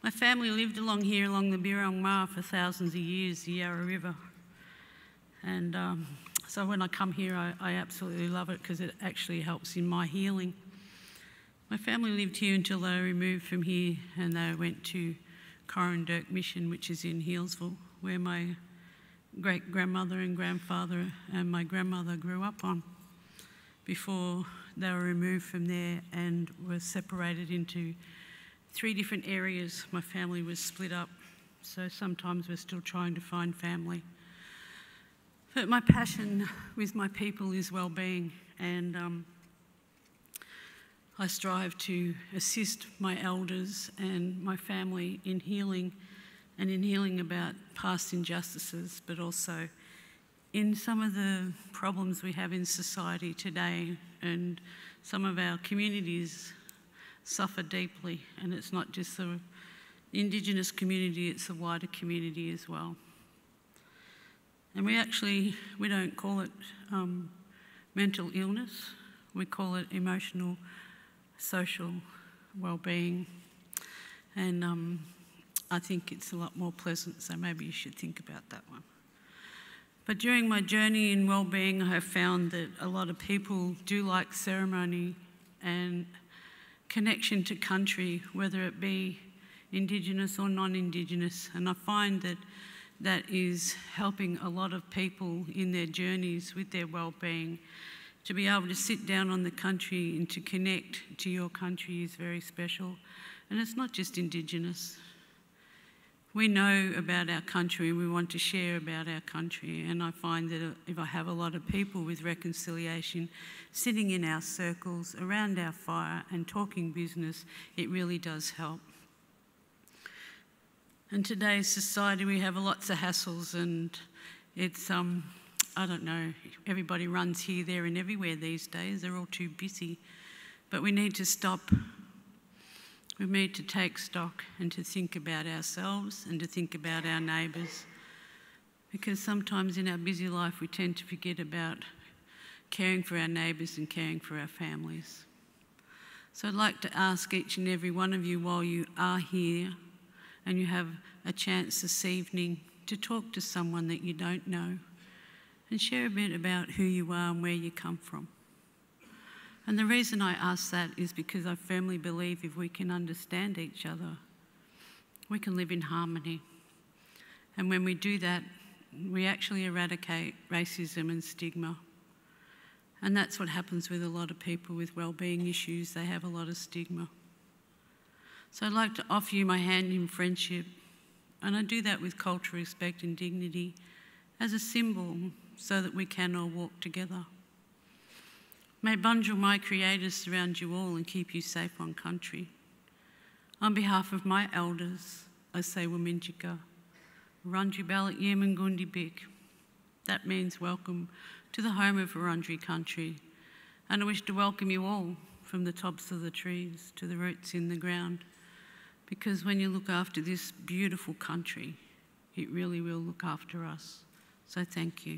My family lived along here, along the Birrong Ma for thousands of years, the Yarra River. And so when I come here, I absolutely love it because it actually helps in my healing. My family lived here until they were removed from here and they went to Corrandirk Mission, which is in Healesville, where my great-grandmother and grandfather and my grandmother grew up on before they were removed from there and were separated into 3 different areas. My family was split up, so sometimes we're still trying to find family. But my passion with my people is well-being, and I strive to assist my elders and my family in healing, and in healing about past injustices, but also in some of the problems we have in society today, and some of our communities suffer deeply, and it's not just the Indigenous community, it's the wider community as well. And we don't call it mental illness, we call it emotional, social well-being, and I think it's a lot more pleasant, so maybe you should think about that one. But during my journey in well-being, I have found that a lot of people do like ceremony and connection to country, whether it be Indigenous or non-Indigenous, and I find that that is helping a lot of people in their journeys with their well-being. To be able to sit down on the country and to connect to your country is very special, and it's not just Indigenous. We know about our country, we want to share about our country, and I find that if I have a lot of people with reconciliation sitting in our circles around our fire and talking business, it really does help. In today's society we have lots of hassles, and it's, I don't know, everybody runs here, there and everywhere these days, they're all too busy, but we need to stop. We need to take stock and to think about ourselves and to think about our neighbours, because sometimes in our busy life we tend to forget about caring for our neighbours and caring for our families. So I'd like to ask each and every one of you, while you are here and you have a chance this evening, to talk to someone that you don't know and share a bit about who you are and where you come from. And the reason I ask that is because I firmly believe if we can understand each other, we can live in harmony. And when we do that, we actually eradicate racism and stigma. And that's what happens with a lot of people with wellbeing issues. They have a lot of stigma. So I'd like to offer you my hand in friendship, and I do that with cultural respect and dignity as a symbol so that we can all walk together. May Bunjil, my creators, surround you all and keep you safe on country. On behalf of my elders, I say Waminjika, Wurundjeri Ballak Yemengundi Bik. That means welcome to the home of Wurundjeri country. And I wish to welcome you all from the tops of the trees to the roots in the ground, because when you look after this beautiful country, it really will look after us. So thank you.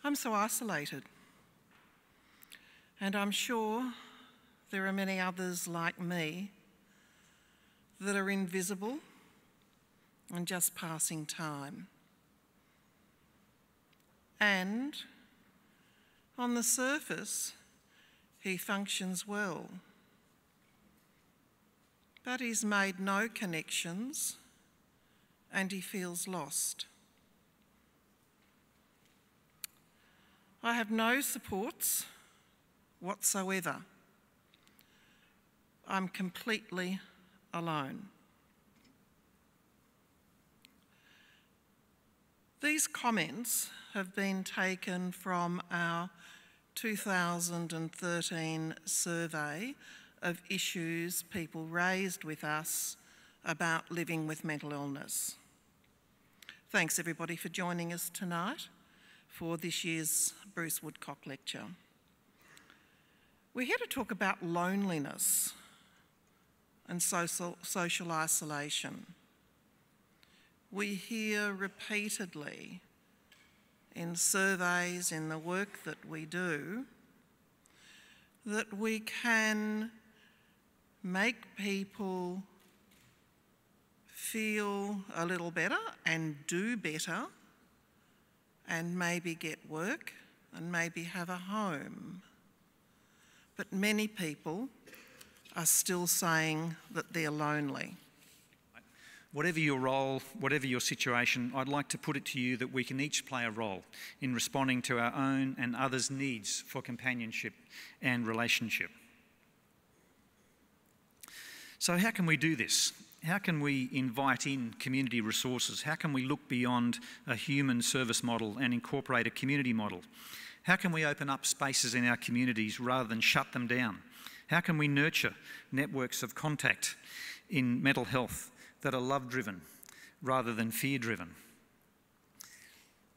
I'm so isolated, and I'm sure there are many others like me that are invisible and just passing time. And on the surface, he functions well. But he's made no connections and he feels lost. I have no supports whatsoever. I'm completely alone. These comments have been taken from our 2013 survey of issues people raised with us about living with mental illness. Thanks everybody for joining us tonight for this year's Bruce Woodcock lecture. We're here to talk about loneliness and social isolation. We hear repeatedly in surveys, in the work that we do, that we can make people feel a little better and do better and maybe get work and maybe have a home. But many people are still saying that they're lonely. Whatever your role, whatever your situation, I'd like to put it to you that we can each play a role in responding to our own and others' needs for companionship and relationship. So how can we do this? How can we invite in community resources? How can we look beyond a human service model and incorporate a community model? How can we open up spaces in our communities rather than shut them down? How can we nurture networks of contact in mental health that are love-driven rather than fear-driven?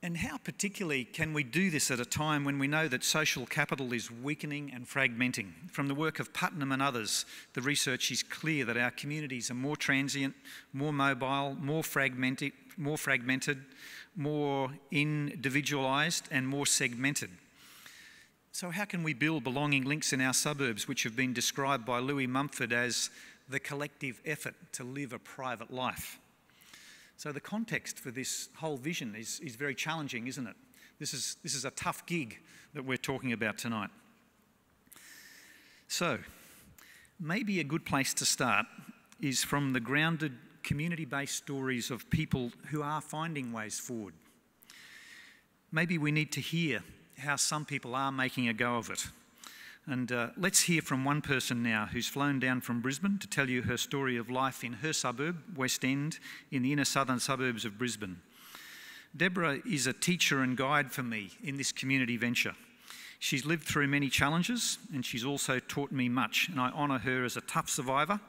And how particularly can we do this at a time when we know that social capital is weakening and fragmenting? From the work of Putnam and others, the research is clear that our communities are more transient, more mobile, more fragmented, more individualised and more segmented. So how can we build belonging links in our suburbs, which have been described by Louis Mumford as the collective effort to live a private life? So the context for this whole vision is very challenging, isn't it? This is a tough gig that we're talking about tonight. So maybe a good place to start is from the grounded community-based stories of people who are finding ways forward. Maybe we need to hear how some people are making a go of it. And let's hear from one person now who's flown down from Brisbane to tell you her story of life in her suburb, West End, in the inner southern suburbs of Brisbane. Deborah is a teacher and guide for me in this community venture. She's lived through many challenges and she's also taught me much, and I honour her as a tough survivor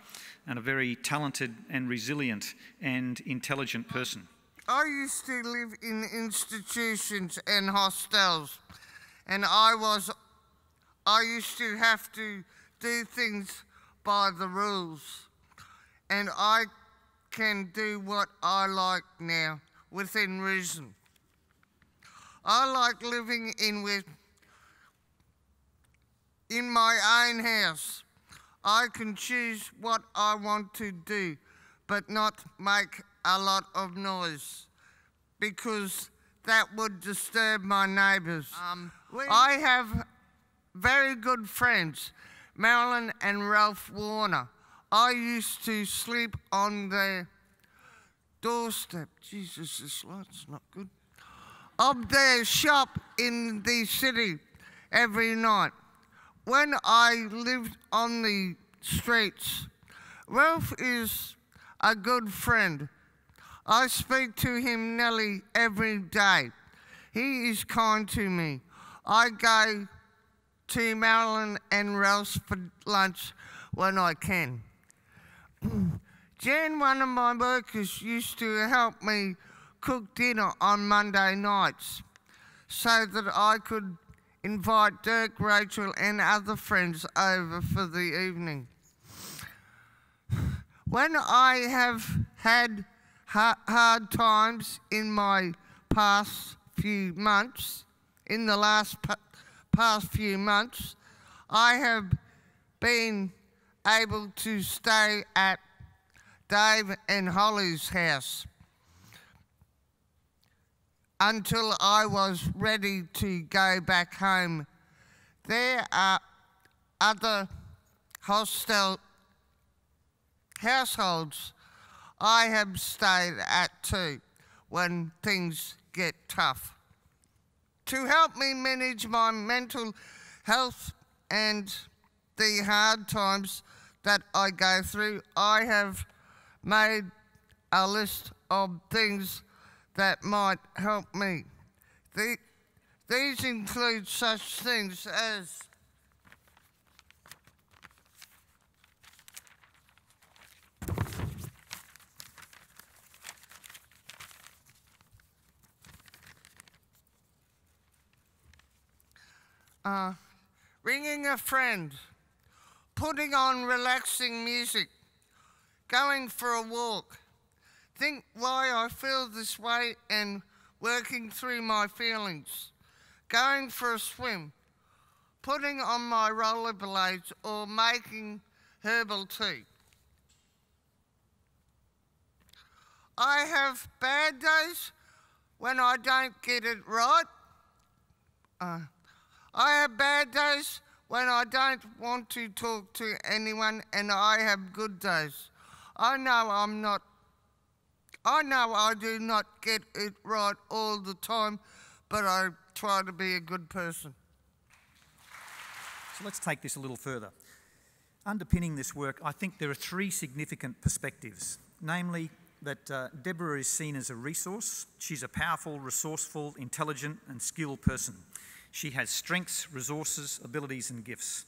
and a very talented and resilient and intelligent person. I used to live in institutions and hostels, and I used to have to do things by the rules, and I can do what I like now, within reason. I like living in my own house. I can choose what I want to do, but not make a lot of noise, because that would disturb my neighbours. I have very good friends, Marilyn and Ralph Warner. I used to sleep on their doorstep. Jesus, this light's not good. Of their shop in the city every night. When I lived on the streets, Ralph is a good friend. I speak to him nearly every day. He is kind to me. I go to Marilyn and Ralph's for lunch when I can. Jan, one of my workers, used to help me cook dinner on Monday nights so that I could invite Dirk, Rachel and other friends over for the evening. When I have had hard times in my past few months, in the past few months, I have been able to stay at Dave and Holly's house. until I was ready to go back home. There are other hostel households I have stayed at too when things get tough. To help me manage my mental health and the hard times that I go through, I have made a list of things that might help me. These include such things as ringing a friend, putting on relaxing music, going for a walk, think why I feel this way and working through my feelings, going for a swim, putting on my rollerblades or making herbal tea. I have bad days when I don't get it right. I have bad days when I don't want to talk to anyone, and I have good days. I know I do not get it right all the time, but I try to be a good person. So let's take this a little further. Underpinning this work, I think there are three significant perspectives, namely that Deborah is seen as a resource. She's a powerful, resourceful, intelligent and skilled person. She has strengths, resources, abilities and gifts.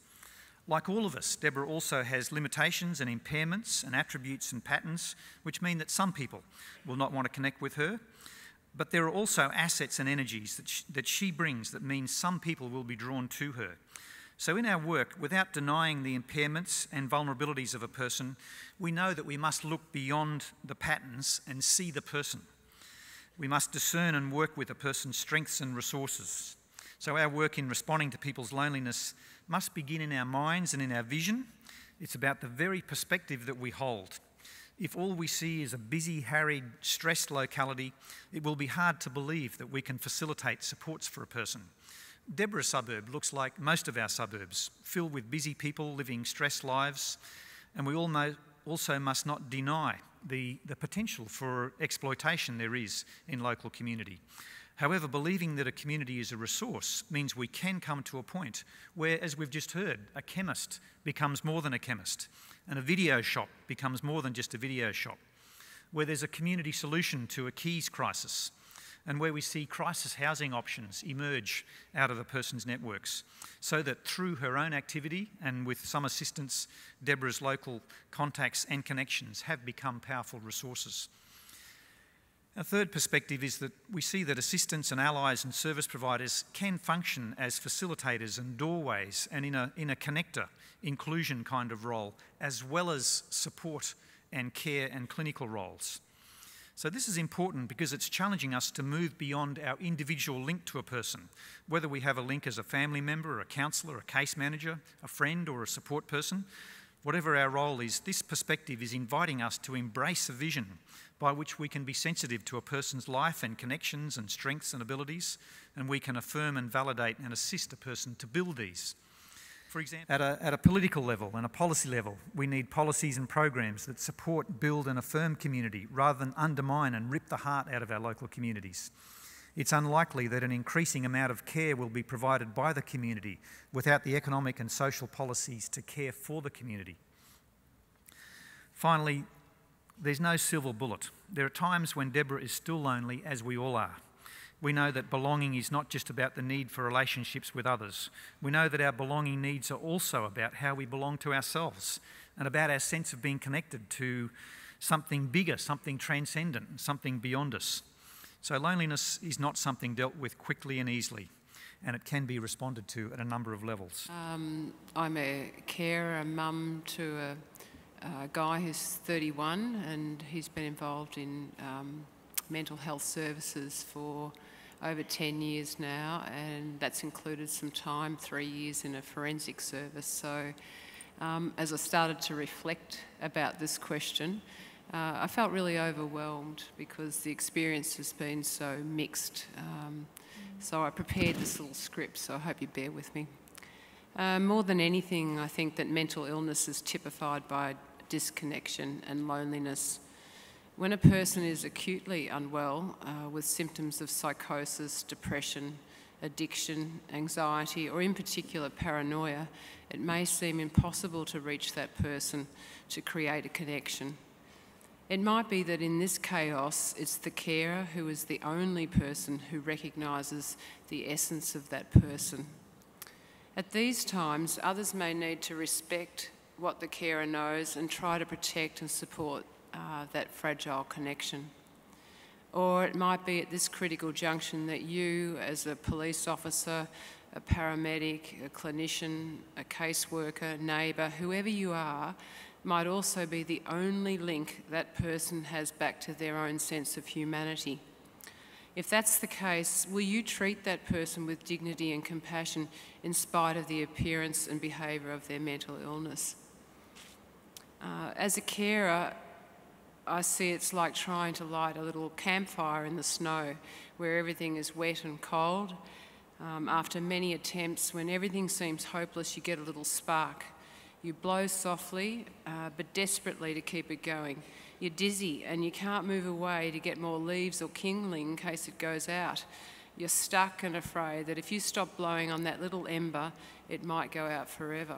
Like all of us, Deborah also has limitations and impairments and attributes and patterns, which mean that some people will not want to connect with her. But there are also assets and energies that she brings that means some people will be drawn to her. So in our work, without denying the impairments and vulnerabilities of a person, we know that we must look beyond the patterns and see the person. We must discern and work with a person's strengths and resources. So our work in responding to people's loneliness must begin in our minds and in our vision. It's about the very perspective that we hold. If all we see is a busy, harried, stressed locality, it will be hard to believe that we can facilitate supports for a person. Deborah's suburb looks like most of our suburbs, filled with busy people living stressed lives, and we also must not deny the potential for exploitation there is in local community. However, believing that a community is a resource means we can come to a point where, as we've just heard, a chemist becomes more than a chemist, and a video shop becomes more than just a video shop, where there's a community solution to a keys crisis, and where we see crisis housing options emerge out of a person's networks, so that through her own activity and with some assistance, Deborah's local contacts and connections have become powerful resources. A third perspective is that we see that assistants and allies and service providers can function as facilitators and doorways and in a connector, inclusion kind of role, as well as support and care and clinical roles. So this is important because it's challenging us to move beyond our individual link to a person, whether we have a link as a family member, a counsellor, a case manager, a friend or a support person. Whatever our role is, this perspective is inviting us to embrace a vision by which we can be sensitive to a person's life and connections and strengths and abilities, and we can affirm and validate and assist a person to build these. For example, at a political level and a policy level, we need policies and programs that support, build and affirm community rather than undermine and rip the heart out of our local communities. It's unlikely that an increasing amount of care will be provided by the community without the economic and social policies to care for the community. Finally, there's no silver bullet. There are times when Deborah is still lonely, as we all are. We know that belonging is not just about the need for relationships with others. We know that our belonging needs are also about how we belong to ourselves and about our sense of being connected to something bigger, something transcendent, something beyond us. So loneliness is not something dealt with quickly and easily, and it can be responded to at a number of levels. I'm a carer, a mum to a guy who's 31, and he's been involved in mental health services for over 10 years now, and that's included some time, 3 years in a forensic service. So as I started to reflect about this question, I felt really overwhelmed because the experience has been so mixed. So I prepared this little script, so I hope you bear with me. More than anything, I think that mental illness is typified by disconnection and loneliness. When a person is acutely unwell with symptoms of psychosis, depression, addiction, anxiety, or in particular paranoia, it may seem impossible to reach that person to create a connection. It might be that in this chaos, it's the carer who is the only person who recognises the essence of that person. At these times, others may need to respect what the carer knows and try to protect and support that fragile connection. Or it might be at this critical junction that you, as a police officer, a paramedic, a clinician, a caseworker, neighbour, whoever you are, might also be the only link that person has back to their own sense of humanity. If that's the case, will you treat that person with dignity and compassion in spite of the appearance and behaviour of their mental illness? As a carer, I see it's like trying to light a little campfire in the snow where everything is wet and cold. After many attempts, when everything seems hopeless, you get a little spark. You blow softly, but desperately to keep it going. You're dizzy and you can't move away to get more leaves or kindling in case it goes out. You're stuck and afraid that if you stop blowing on that little ember, it might go out forever.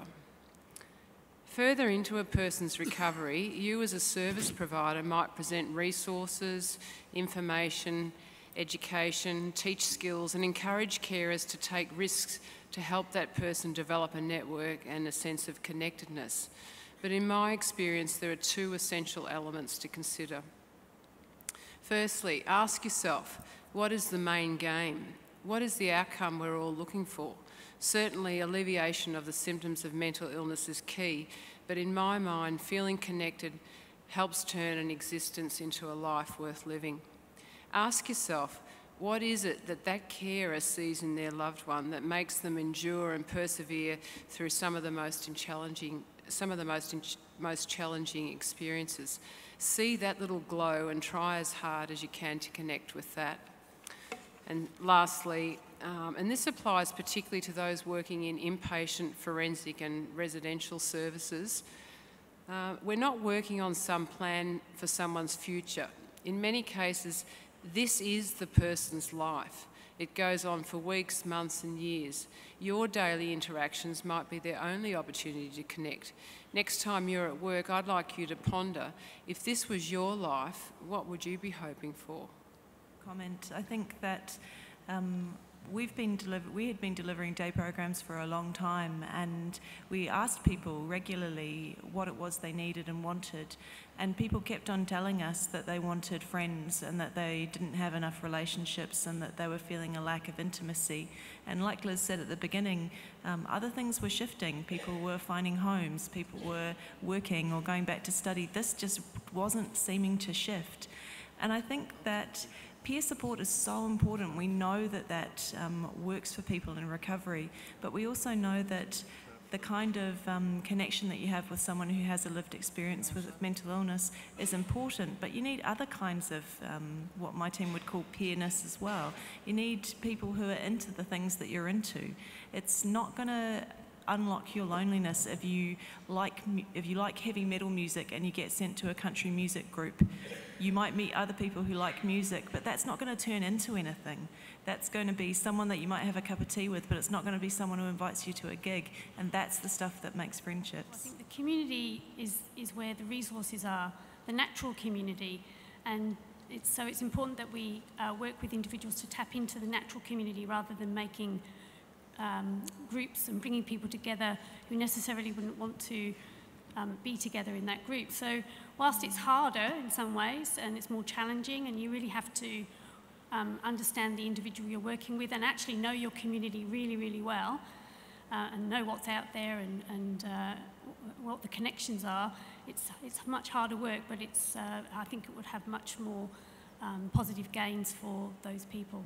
Further into a person's recovery, you as a service provider might present resources, information, education, teach skills and encourage carers to take risks to help that person develop a network and a sense of connectedness. But in my experience, there are two essential elements to consider. Firstly, ask yourself, what is the main game? What is the outcome we're all looking for? Certainly, alleviation of the symptoms of mental illness is key, but in my mind, feeling connected helps turn an existence into a life worth living. Ask yourself, what is it that that carer sees in their loved one that makes them endure and persevere through some of the most challenging experiences? See that little glow and try as hard as you can to connect with that. And lastly, and this applies particularly to those working in inpatient, forensic and residential services, we're not working on some plan for someone's future. In many cases, this is the person's life. It goes on for weeks, months and years. Your daily interactions might be their only opportunity to connect. Next time you're at work, I'd like you to ponder, if this was your life, what would you be hoping for? Comment. I think that we had been delivering day programs for a long time, and we asked people regularly what it was they needed and wanted, and people kept on telling us that they wanted friends and that they didn't have enough relationships and that they were feeling a lack of intimacy. And like Liz said at the beginning, other things were shifting. People were finding homes, people were working or going back to study. This just wasn't seeming to shift. And I think that peer support is so important. We know that that works for people in recovery, but we also know that the kind of connection that you have with someone who has a lived experience with mental illness is important, but you need other kinds of what my team would call peerness as well. You need people who are into the things that you're into. It's not going to unlock your loneliness if you like heavy metal music and you get sent to a country music group. You might meet other people who like music, but that's not going to turn into anything. That's going to be someone that you might have a cup of tea with, but it's not going to be someone who invites you to a gig, and that's the stuff that makes friendships. I think the community is where the resources are, the natural community, and it's important that we work with individuals to tap into the natural community rather than making groups and bringing people together who necessarily wouldn't want to be together in that group. So whilst it's harder in some ways and it's more challenging, and you really have to understand the individual you're working with and actually know your community really, really well and know what's out there and what the connections are, it's much harder work, but I think it would have much more positive gains for those people.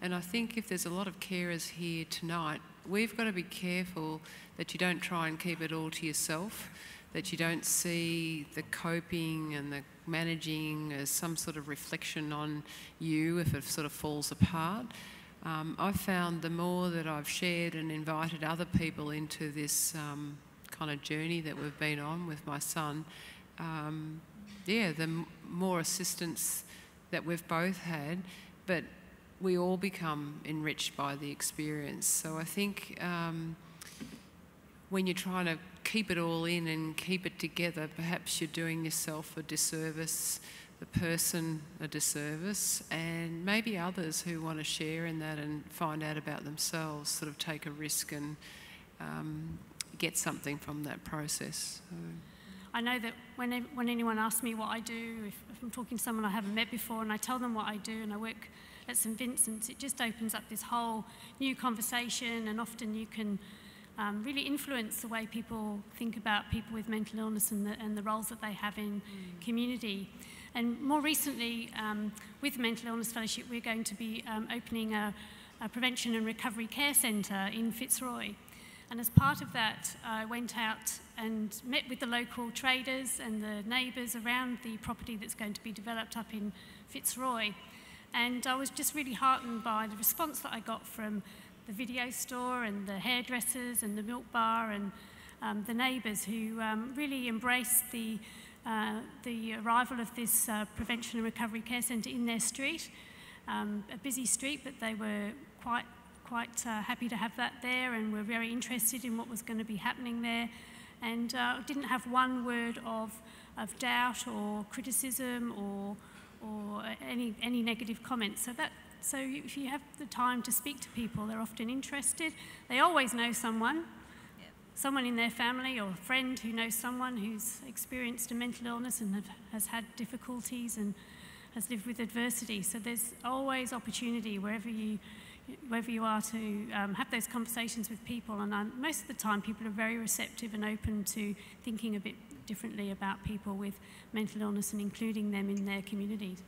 And I think if there's a lot of carers here tonight, we've got to be careful that you don't try and keep it all to yourself. that you don't see the coping and the managing as some sort of reflection on you if it sort of falls apart. I've found the more that I've shared and invited other people into this kind of journey that we've been on with my son, the more assistance that we've both had, but we all become enriched by the experience. So I think when you're trying to keep it all in and keep it together, perhaps you're doing yourself a disservice, the person a disservice, and maybe others who want to share in that and find out about themselves sort of take a risk and get something from that process. So. I know that when anyone asks me what I do, if I'm talking to someone I haven't met before and I tell them what I do and I work at St Vincent's, it just opens up this whole new conversation, and often you can really influence the way people think about people with mental illness and the roles that they have in community. And more recently, with the Mental Illness Fellowship, we're going to be opening a prevention and recovery care centre in Fitzroy. And as part of that, I went out and met with the local traders and the neighbours around the property that's going to be developed up in Fitzroy. And I was just really heartened by the response that I got from the video store and the hairdressers and the milk bar and the neighbours who really embraced the arrival of this prevention and recovery care centre in their street. A busy street, but they were quite happy to have that there, and were very interested in what was going to be happening there, and didn't have one word of doubt or criticism or any negative comments. So if you have the time to speak to people, they're often interested. They always know someone in their family or a friend who knows someone who's experienced a mental illness and has had difficulties and has lived with adversity. So there's always opportunity wherever you are to have those conversations with people. And most of the time people are very receptive and open to thinking a bit differently about people with mental illness and including them in their communities.